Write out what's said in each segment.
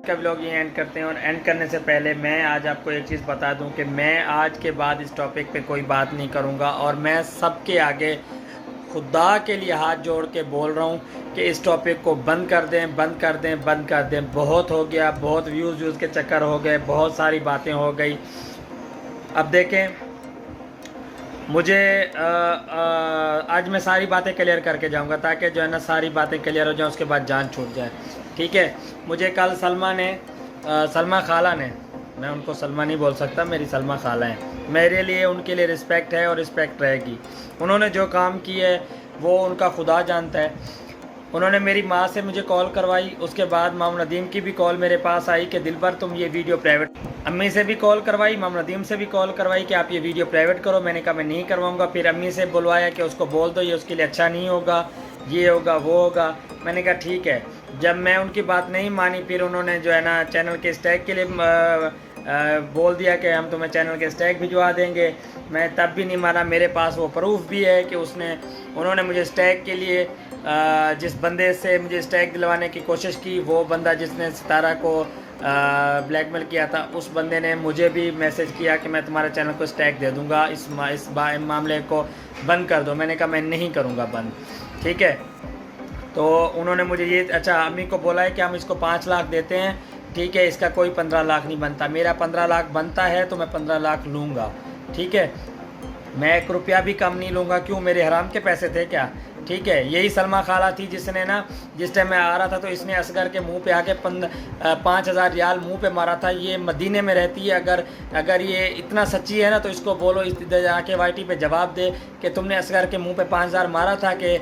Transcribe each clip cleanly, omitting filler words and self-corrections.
का व्लॉग ये एंड करते हैं। और एंड करने से पहले मैं आज आपको एक चीज़ बता दूं कि मैं आज के बाद इस टॉपिक पे कोई बात नहीं करूंगा। और मैं सबके आगे खुदा के लिए हाथ जोड़ के बोल रहा हूँ कि इस टॉपिक को बंद कर दें, बंद कर दें, बंद कर दें। बहुत हो गया, बहुत व्यूज़ के चक्कर हो गए, बहुत सारी बातें हो गई। अब देखें, मुझे आज मैं सारी बातें क्लियर करके जाऊंगा ताकि जो है ना सारी बातें क्लियर हो जाए, उसके बाद जान छूट जाए। ठीक है। मुझे कल सलमा खाला ने, मैं उनको सलमा नहीं बोल सकता, मेरी सलमा खाला है। मेरे लिए उनके लिए रिस्पेक्ट है और रिस्पेक्ट रहेगी। उन्होंने जो काम किया है वो उनका खुदा जानता है। उन्होंने मेरी माँ से मुझे कॉल करवाई, उसके बाद माम नदीम की भी कॉल मेरे पास आई कि दिलबर तुम ये वीडियो प्राइवेट। अम्मी से भी कॉल करवाई, माम नदीम से भी कॉल करवाई कि आप ये वीडियो प्राइवेट करो। मैंने कहा मैं नहीं करवाऊंगा। फिर अम्मी से बुलवाया कि उसको बोल दो ये उसके लिए अच्छा नहीं होगा, ये होगा वो होगा। मैंने कहा ठीक है। जब मैं उनकी बात नहीं मानी, फिर उन्होंने जो है ना चैनल के स्टैग के लिए बोल दिया कि हम तुम्हें चैनल के स्टैग भिजवा देंगे। मैं तब भी नहीं माना। मेरे पास वो प्रूफ भी है कि उन्होंने मुझे स्टैग के लिए जिस बंदे से मुझे स्टैग दिलवाने की कोशिश की, वो बंदा जिसने सितारा को ब्लैकमेल किया था, उस बंदे ने मुझे भी मैसेज किया कि मैं तुम्हारे चैनल को स्टैग दे दूंगा, इस मामले को बंद कर दो। मैंने कहा मैं नहीं करूंगा बंद। ठीक है। तो उन्होंने मुझे ये अम्मी को बोला है कि हम इसको 5 लाख देते हैं। ठीक है। इसका कोई 15 लाख नहीं बनता। मेरा 15 लाख बनता है तो मैं 15 लाख लूँगा। ठीक है। मैं 1 रुपया भी कम नहीं लूँगा। क्यों? मेरे हराम के पैसे थे क्या? ठीक है। यही सलमा खाला थी जिसने ना, जिस टाइम मैं आ रहा था तो इसने असगर के मुंह पे आके 5,000 रियाल मुंह पे मारा था। ये मदीने में रहती है। अगर ये इतना सच्ची है ना तो इसको बोलो, इस जाके वाईटी पे जवाब दे कि तुमने असगर के मुंह पे 5,000 मारा था कि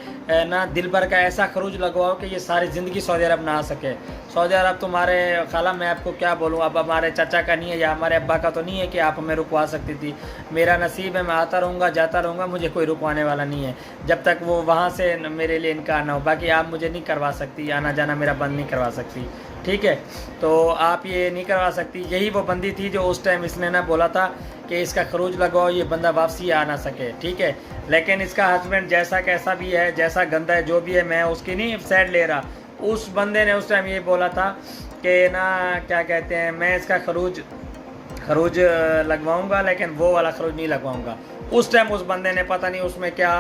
ना दिल भर का ऐसा खरूज लगवाओ कि ये सारी ज़िंदगी सऊदी अरब ना आ सके। सऊदी अरब तुम्हारे खाला, मैं आपको क्या बोलूँ, अब हमारे चाचा का नहीं है या हमारे अब्बा का तो नहीं है कि आप हमें रुकवा सकती थी। मेरा नसीब है, मैं आता रहूँगा, जाता रहूँगा, मुझे कोई रुकवाने वाला नहीं है जब तक वो वहाँ से मेरे लिए इनका आना हो। बाकी आप मुझे नहीं करवा सकती, आना जाना मेरा बंद नहीं करवा सकती। ठीक है। तो आप ये नहीं करवा सकती। यही वो बंदी थी जो उस टाइम इसने ना बोला था कि इसका खरूज लगाओ, ये बंदा वापसी आ ना सके। ठीक है। लेकिन इसका हस्बैंड जैसा कैसा भी है, जैसा गंदा है, जो भी है, मैं उसकी नहीं साइड ले रहा। उस बंदे ने उस टाइम ये बोला था कि ना क्या कहते हैं, मैं इसका खरूज लगवाऊंगा लेकिन वो वाला खरूज नहीं लगवाऊंगा। उस टाइम उस बंदे ने पता नहीं उसमें क्या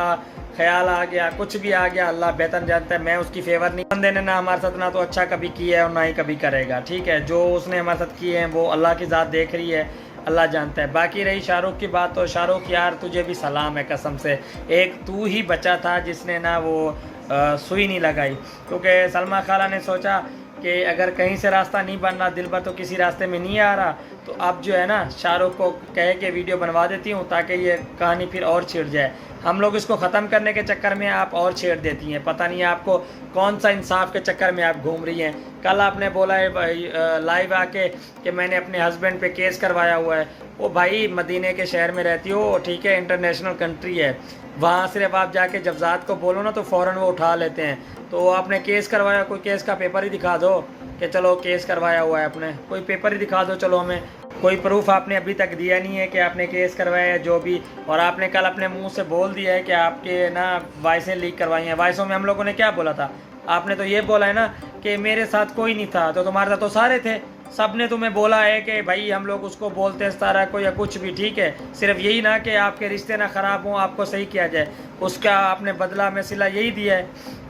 ख्याल आ गया, कुछ भी आ गया, अल्लाह बेहतर जानता है। मैं उसकी फेवर नहीं। बंदे ने ना हमारे साथ ना तो अच्छा कभी किया है और ना ही कभी करेगा। ठीक है। जो उसने हमारे साथ किए हैं वो अल्लाह की ज़ात देख रही है, अल्लाह जानता है। बाकी रही शाहरुख की बात, तो शाहरुख यार तुझे भी सलाम है कसम से। एक तू ही बचा था जिसने ना वो सुई नहीं लगाई। क्योंकि सलमा खाला ने सोचा कि अगर कहीं से रास्ता नहीं बन रहा, दिल भर तो किसी रास्ते में नहीं आ रहा, तो अब जो है ना शाहरुख को कह के वीडियो बनवा देती हूँ ताकि ये कहानी फिर और छिड़ जाए। हम लोग इसको ख़त्म करने के चक्कर में आप और छेड़ देती हैं। पता नहीं आपको कौन सा इंसाफ के चक्कर में आप घूम रही हैं। कल आपने बोला है लाइव आके कि मैंने अपने हस्बैंड पे केस करवाया हुआ है। ओ भाई, मदीने के शहर में रहती हो, ठीक है, इंटरनेशनल कंट्री है, वहाँ सिर्फ आप जाके जब ज़ात को बोलो ना तो फ़ौरन वो उठा लेते हैं। तो आपने केस करवाया, कोई केस का पेपर ही दिखा दो कि चलो केस करवाया हुआ है आपने, कोई पेपर ही दिखा दो। चलो, हमें कोई प्रूफ आपने अभी तक दिया नहीं है कि आपने केस करवाया है जो भी। और आपने कल अपने मुंह से बोल दिया है कि आपके ना वॉइसें लीक करवाई हैं। वॉइसों में हम लोगों ने क्या बोला था? आपने तो ये बोला है ना कि मेरे साथ कोई नहीं था, तो तुम्हारे साथ तो सारे थे। सब ने तुम्हें बोला है कि भाई हम लोग उसको बोलते हैं सितारा को या कुछ भी। ठीक है। सिर्फ यही ना कि आपके रिश्ते ना ख़राब हों, आपको सही किया जाए, उसका आपने बदला में सिला यही दिया है।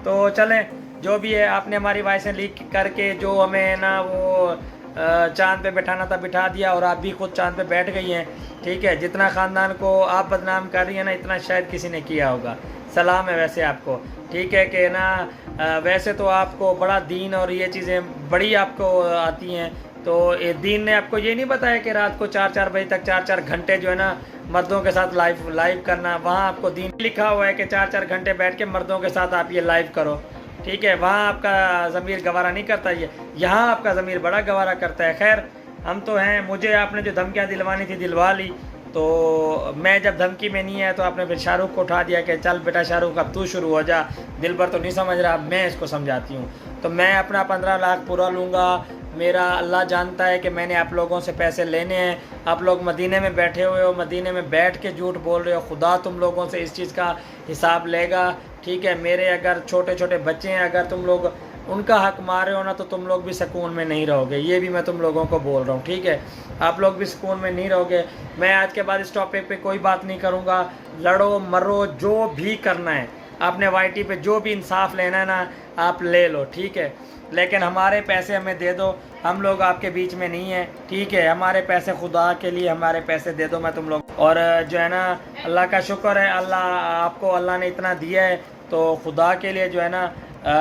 तो चलें, जो भी है, आपने हमारी वॉइसें लीक करके जो हमें ना वो चांद पे बैठाना था बिठा दिया, और आप भी खुद चांद पे बैठ गई हैं। ठीक है। जितना ख़ानदान को आप बदनाम कर रही हैं ना, इतना शायद किसी ने किया होगा। सलाम है वैसे आपको। ठीक है कि ना वैसे तो आपको बड़ा दीन और ये चीज़ें बड़ी आपको आती हैं। तो दीन ने आपको ये नहीं बताया कि रात को 4-4 बजे तक 4-4 घंटे जो है ना मर्दों के साथ लाइव करना। वहाँ आपको दीन लिखा हुआ है कि 4-4 घंटे बैठ के मर्दों के साथ आप ये लाइव करो। ठीक है। वहाँ आपका ज़मीर गवारा नहीं करता, ये यहाँ आपका ज़मीर बड़ा गवारा करता है। खैर, हम तो हैं। मुझे आपने जो धमकियाँ दिलवानी थी दिलवा ली। तो मैं जब धमकी में नहीं है तो आपने फिर शाहरुख को उठा दिया कि चल बेटा शाहरुख अब तू शुरू हो जा, दिल भर तो नहीं समझ रहा, मैं इसको समझाती हूँ। तो मैं अपना 15 लाख पूरा लूँगा। मेरा अल्लाह जानता है कि मैंने आप लोगों से पैसे लेने हैं। आप लोग मदीने में बैठे हुए हो, मदीने में बैठ के झूठ बोल रहे हो। खुदा तुम लोगों से इस चीज़ का हिसाब लेगा। ठीक है। मेरे अगर छोटे छोटे बच्चे हैं, अगर तुम लोग उनका हक मार रहे हो ना तो तुम लोग भी सुकून में नहीं रहोगे। ये भी मैं तुम लोगों को बोल रहा हूँ, ठीक है। आप लोग भी सुकून में नहीं रहोगे। मैं आज के बाद इस टॉपिक पे कोई बात नहीं करूँगा। लड़ो मरो जो भी करना है, आपने वाईटी पे जो भी इंसाफ लेना है ना आप ले लो, ठीक है। लेकिन हमारे पैसे हमें दे दो, हम लोग आपके बीच में नहीं है, ठीक है। हमारे पैसे खुदा के लिए हमारे पैसे दे दो मैं तुम लोग। और जो है ना अल्लाह का शुक्र है, अल्लाह ने इतना दिया है तो खुदा के लिए जो है ना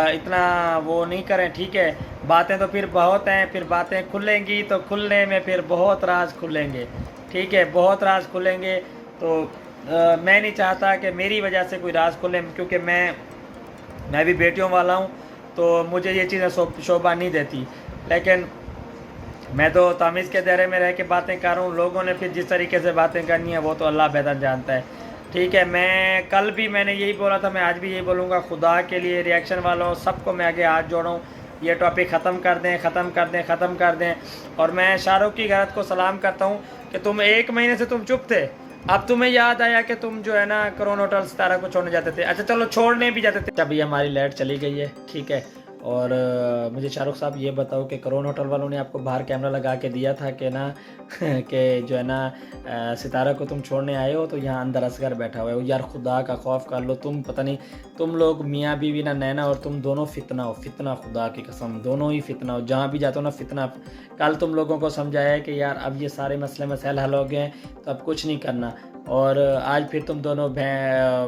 इतना वो नहीं करें, ठीक है। बातें तो फिर बहुत हैं, फिर बातें खुलेंगी तो खुलने में फिर बहुत राज खुलेंगे, ठीक है, बहुत राज खुलेंगे। तो मैं नहीं चाहता कि मेरी वजह से कोई राज खुले, क्योंकि मैं भी बेटियों वाला हूँ तो मुझे ये चीज़ें शोभा नहीं देती। लेकिन मैं तो तमीज़ के दायरे में रह के बातें कर रहा हूँ। लोगों ने फिर जिस तरीके से बातें करनी है वो तो अल्लाह बेहतर जानता है, ठीक है। मैं कल भी मैंने यही बोला था, मैं आज भी यही बोलूँगा। खुदा के लिए रिएक्शन वालों सबको मैं आगे हाथ जोड़ा हूँ, ये टॉपिक ख़त्म कर दें, ख़त्म कर दें, ख़त्म कर दें। और मैं शाहरुख की गैरत को सलाम करता हूँ कि तुम 1 महीने से तुम चुप थे, अब तुम्हें याद आया कि तुम जो है ना करोन होटल सितारा को छोड़ने जाते थे। अच्छा चलो छोड़ने भी जाते थे। अभी हमारी लाइट चली गई है, ठीक है। और मुझे शाहरुख साहब ये बताओ कि करोन होटल वालों ने आपको बाहर कैमरा लगा के दिया था कि ना कि जो है ना सितारा को तुम छोड़ने आए हो तो यहाँ अंदर असगर बैठा हुआ है। यार खुदा का खौफ कर लो, तुम पता नहीं, तुम लोग मियाँ बीवी ना नैना और तुम दोनों फितना हो, फितना, खुदा की कसम दोनों ही फितना हो। जहाँ भी जाते हो ना फितना। कल तुम लोगों को समझाया है कि यार अब ये सारे मसले मसाइल हल हो गए हैं तो अब कुछ नहीं करना। और आज फिर तुम दोनों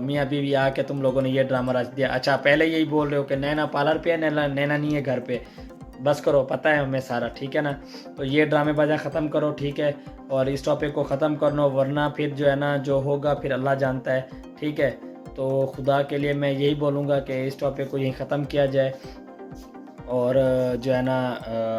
मियाँ बीवी आके तुम लोगों ने ये ड्रामा रच दिया। अच्छा पहले यही बोल रहे हो कि नैना पार्लर पे है, नैना नहीं है घर पे। बस करो, पता है हमें सारा, ठीक है ना। तो ये ड्रामेबाजा ख़त्म करो, ठीक है। और इस टॉपिक को ख़त्म कर लो, वरना फिर जो है ना जो होगा फिर अल्लाह जानता है, ठीक है। तो खुदा के लिए मैं यही बोलूँगा कि इस टॉपिक को यहीं ख़त्म किया जाए। और जो है ना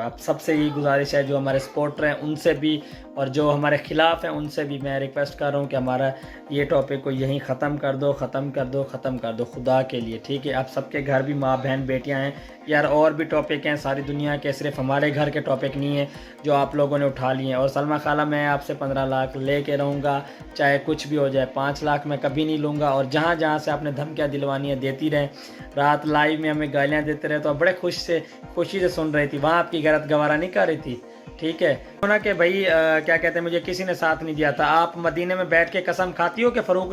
अब सबसे यही गुजारिश है, जो हमारे सपोर्टर हैं उनसे भी और जो हमारे ख़िलाफ़ हैं उनसे भी मैं रिक्वेस्ट कर रहा हूँ कि हमारा ये टॉपिक को यहीं ख़त्म कर दो, ख़त्म कर दो, ख़त्म कर दो खुदा के लिए, ठीक है। आप सबके घर भी माँ बहन बेटियाँ हैं यार, और भी टॉपिक हैं सारी दुनिया के, सिर्फ हमारे घर के टॉपिक नहीं है जो आप लोगों ने उठा लिए हैं। और सलमा खाला मैं आपसे 15 लाख ले के रहूँगा, चाहे कुछ भी हो जाए। 5 लाख मैं कभी नहीं लूँगा। और जहाँ जहाँ से आपने धमकियाँ दिलवानी है देती रहें। रात लाइव में हमें गालियाँ देते रहे तो बड़े खुशी से सुन रही थी, वहाँ आपकी गैरत गवारा नहीं कर रही थी, ठीक है ना। कि भाई क्या कहते हैं, मुझे किसी ने साथ नहीं दिया था। आप मदीने में बैठ के कसम खाती हो कि फ़रूक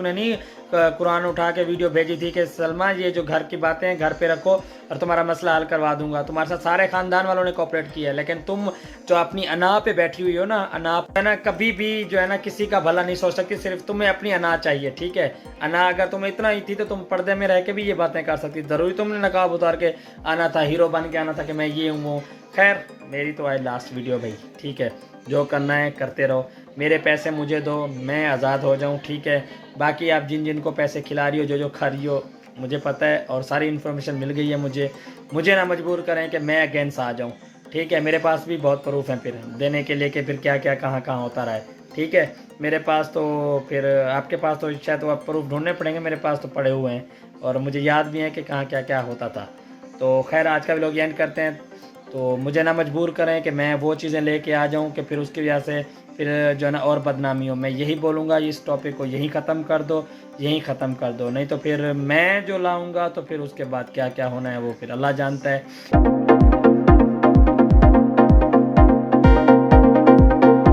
ने नहीं कुरान उठा के वीडियो भेजी थी कि सलमा ये जो घर की बातें हैं घर पे रखो और तुम्हारा मसला हल करवा दूंगा। तुम्हारे साथ सारे ख़ानदान वालों ने कोऑपरेट किया है, लेकिन तुम जो अपनी अना पे बैठी हुई हो ना, अना है ना, कभी भी जो है ना किसी का भला नहीं सोच सकती, सिर्फ तुम्हें अपनी अना चाहिए, ठीक है। अना अगर तुम्हें इतना ही थी तो तुम पर्दे में रह के भी ये बातें कर सकती। ज़रूरी तुमने नकाब उतार के आना था, हीरो बन के आना था कि मैं ये हूँ। खैर मेरी तो आज लास्ट वीडियो भाई, ठीक है। जो करना है करते रहो, मेरे पैसे मुझे दो, मैं आज़ाद हो जाऊं, ठीक है। बाकी आप जिन जिन को पैसे खिला रही हो, जो खा रही हो, मुझे पता है और सारी इन्फॉर्मेशन मिल गई है मुझे ना मजबूर करें कि मैं अगेंस्ट आ जाऊं, ठीक है। मेरे पास भी बहुत प्रूफ हैं फिर देने के लिए कि फिर क्या क्या कहाँ कहाँ होता रहा है, ठीक है। मेरे पास तो फिर आपके पास तो शायद तो आप प्रूफ ढूंढने पड़ेंगे, मेरे पास तो पड़े हुए हैं और मुझे याद भी है कि कहाँ क्या क्या होता था। तो खैर आज का भी लोग एंड करते हैं। तो मुझे ना मजबूर करें कि मैं वो चीज़ें लेके आ जाऊं कि फिर उसकी वजह से फिर जो है ना और बदनामी हो। मैं यही बोलूँगा इस टॉपिक को यहीं ख़त्म कर दो, यहीं ख़त्म कर दो, नहीं तो फिर मैं जो लाऊंगा तो फिर उसके बाद क्या क्या होना है वो फिर अल्लाह जानता है।